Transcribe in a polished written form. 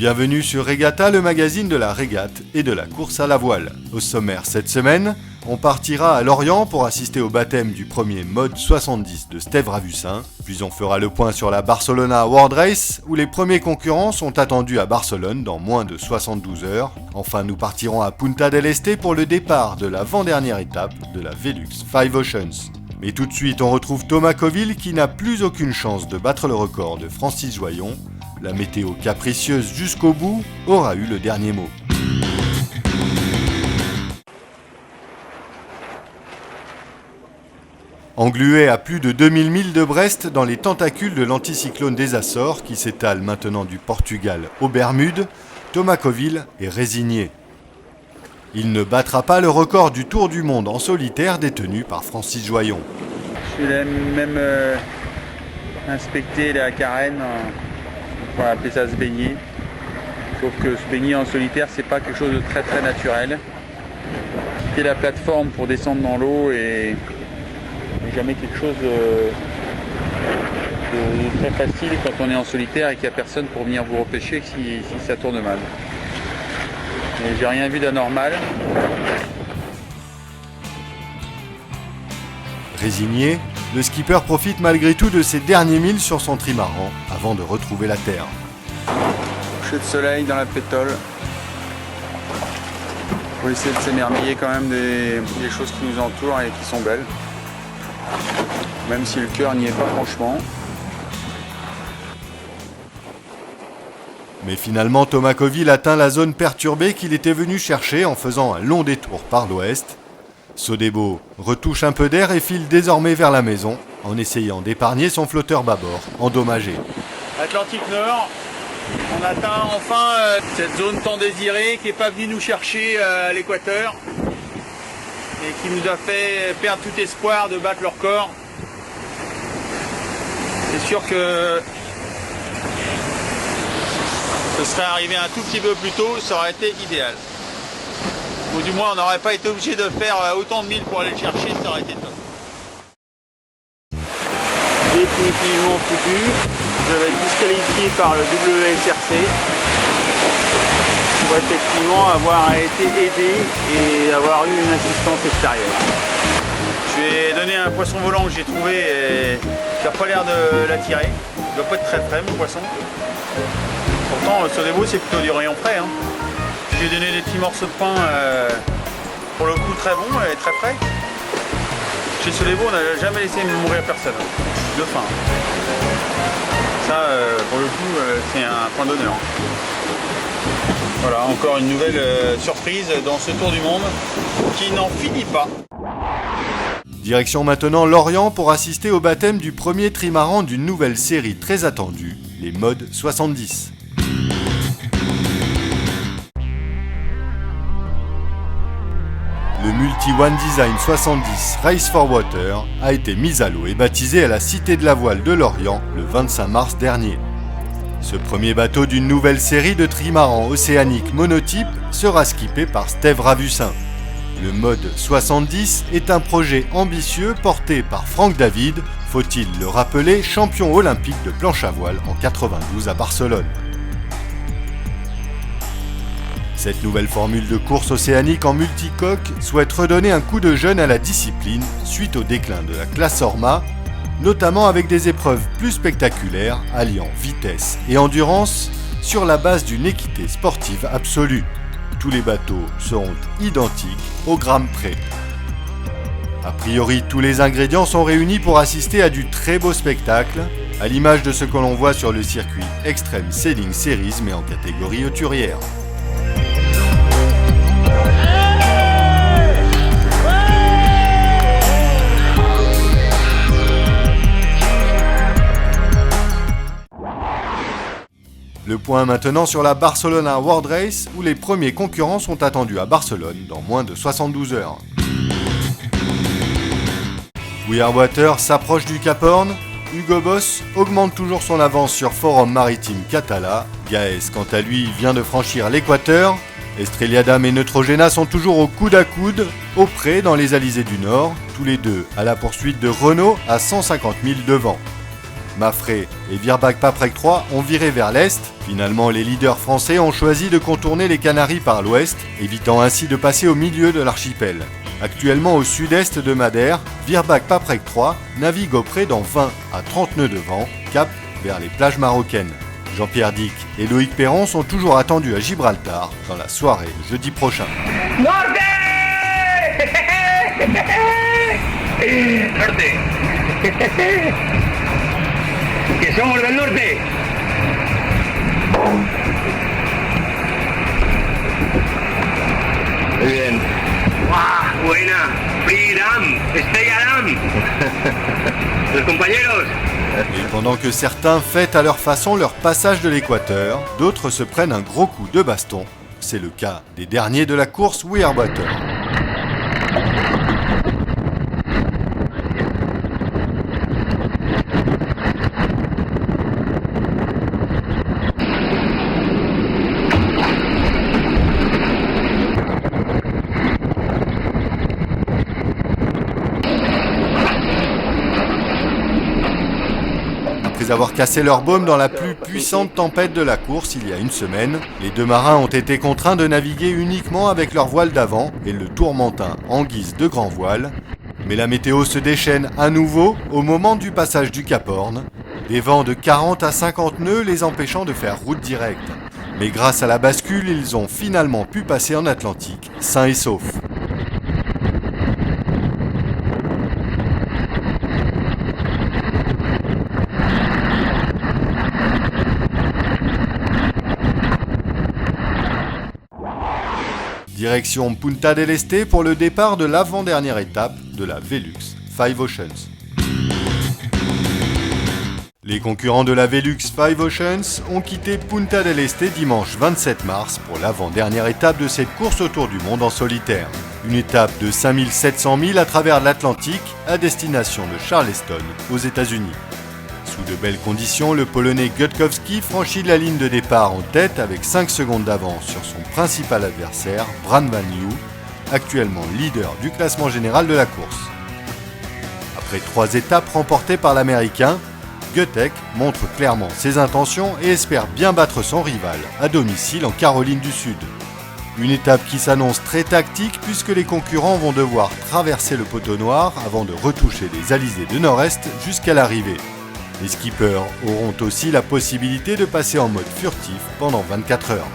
Bienvenue sur Regatta, le magazine de la régate et de la course à la voile. Au sommaire cette semaine, on partira à Lorient pour assister au baptême du premier mode 70 de Steve Ravussin, puis on fera le point sur la Barcelona World Race où les premiers concurrents sont attendus à Barcelone dans moins de 72 heures. Enfin, nous partirons à Punta del Este pour le départ de l'avant-dernière étape de la Velux Five Oceans. Mais tout de suite, on retrouve Thomas Coville qui n'a plus aucune chance de battre le record de Francis Joyon. La météo capricieuse jusqu'au bout aura eu le dernier mot. Englué à plus de 2000 milles de Brest dans les tentacules de l'anticyclone des Açores qui s'étale maintenant du Portugal aux Bermudes, Thomas Coville est résigné. Il ne battra pas le record du Tour du Monde en solitaire détenu par Francis Joyon. Je suis même inspecté la carène, on va appeler ça se baigner. Sauf que se baigner en solitaire, c'est pas quelque chose de très naturel. Quitter la plateforme pour descendre dans l'eau et jamais quelque chose de très facile quand on est en solitaire et qu'il n'y a personne pour venir vous repêcher si ça tourne mal. Et j'ai rien vu d'anormal. Résigné, le skipper profite malgré tout de ses derniers milles sur son trimaran avant de retrouver la terre. Coucher de soleil dans la pétole. Pour essayer de s'émerveiller quand même des choses qui nous entourent et qui sont belles. Même si le cœur n'y est pas franchement. Mais finalement, Thomas Coville atteint la zone perturbée qu'il était venu chercher en faisant un long détour par l'ouest. Sodebo retouche un peu d'air et file désormais vers la maison en essayant d'épargner son flotteur bâbord endommagé. Atlantique Nord, on atteint enfin cette zone tant désirée qui n'est pas venue nous chercher à l'équateur et qui nous a fait perdre tout espoir de battre le record. C'est sûr que ce serait arrivé un tout petit peu plus tôt, ça aurait été idéal. Ou du moins on n'aurait pas été obligé de faire autant de milles pour aller le chercher, ça aurait été top. Définitivement foutu, je vais être disqualifié par le WSRC pour effectivement avoir été aidé et avoir eu une assistance extérieure. Je vais donner un poisson volant que j'ai trouvé et qui n'a pas l'air de l'attirer. Il doit pas être très frais mon poisson. Pourtant, le Sodebo c'est plutôt du rayon frais. Je lui ai donné des petits morceaux de pain, pour le coup très bons et très frais. Chez Sodebo, on n'a jamais laissé mourir personne, de faim. Ça, pour le coup, c'est un point d'honneur. Voilà, encore une nouvelle surprise dans ce Tour du Monde qui n'en finit pas. Direction maintenant Lorient pour assister au baptême du premier trimaran d'une nouvelle série très attendue, les modes 70. Le Multi-One Design 70 Race for Water a été mis à l'eau et baptisé à la Cité de la Voile de Lorient le 25 mars dernier. Ce premier bateau d'une nouvelle série de trimarans océaniques monotypes sera skippé par Steve Ravussin. Le mode 70 est un projet ambitieux porté par Franck David, faut-il le rappeler, champion olympique de planche à voile en 92 à Barcelone. Cette nouvelle formule de course océanique en multicoque souhaite redonner un coup de jeune à la discipline suite au déclin de la classe Orma, notamment avec des épreuves plus spectaculaires alliant vitesse et endurance sur la base d'une équité sportive absolue. Tous les bateaux seront identiques au gramme près. A priori, tous les ingrédients sont réunis pour assister à du très beau spectacle, à l'image de ce que l'on voit sur le circuit Extreme Sailing Series mais en catégorie hauturière. Le point maintenant sur la Barcelona World Race où les premiers concurrents sont attendus à Barcelone dans moins de 72 heures. We Are Water s'approche du Cap Horn, Hugo Boss augmente toujours son avance sur Forum Maritime Catala, Gaes quant à lui vient de franchir l'équateur, Estrella et Neutrogena sont toujours au coude à coude, au près dans les Alizés du Nord, tous les deux à la poursuite de Renault à 150 000 devant. Mafré et Virbac-Paprec 3 ont viré vers l'est. Finalement, les leaders français ont choisi de contourner les Canaries par l'ouest, évitant ainsi de passer au milieu de l'archipel. Actuellement au sud-est de Madère, Virbac-Paprec 3 navigue au près dans 20 à 30 nœuds de vent, cap vers les plages marocaines. Jean-Pierre Dick et Loïc Perron sont toujours attendus à Gibraltar dans la soirée jeudi prochain. ¡Norte! ¡Norte! ¡Que somos del norte! Muy bien. ¡Guau! ¡Buena! ¡Freedom! ¡Stay Adam! ¡Los compañeros! Et pendant que certains fêtent à leur façon leur passage de l'équateur, d'autres se prennent un gros coup de baston. C'est le cas des derniers de la course We Are Butter. Après avoir cassé leur baume dans la plus puissante tempête de la course il y a une semaine, les deux marins ont été contraints de naviguer uniquement avec leur voile d'avant et le tourmentin en guise de grand voile. Mais la météo se déchaîne à nouveau au moment du passage du Cap Horn, des vents de 40 à 50 nœuds les empêchant de faire route directe. Mais grâce à la bascule, ils ont finalement pu passer en Atlantique, sains et saufs. Direction Punta del Este pour le départ de l'avant-dernière étape de la Velux Five Oceans. Les concurrents de la Velux Five Oceans ont quitté Punta del Este dimanche 27 mars pour l'avant-dernière étape de cette course autour du monde en solitaire. Une étape de 5700 milles à travers l'Atlantique à destination de Charleston aux États-Unis. Sous de belles conditions, le Polonais Gutkowski franchit la ligne de départ en tête avec 5 secondes d'avance sur son principal adversaire, Bran Van Lieu, actuellement leader du classement général de la course. Après 3 étapes remportées par l'Américain, Gutek montre clairement ses intentions et espère bien battre son rival à domicile en Caroline du Sud. Une étape qui s'annonce très tactique puisque les concurrents vont devoir traverser le poteau noir avant de retoucher les alizés de nord-est jusqu'à l'arrivée. Les skippers auront aussi la possibilité de passer en mode furtif pendant 24 heures.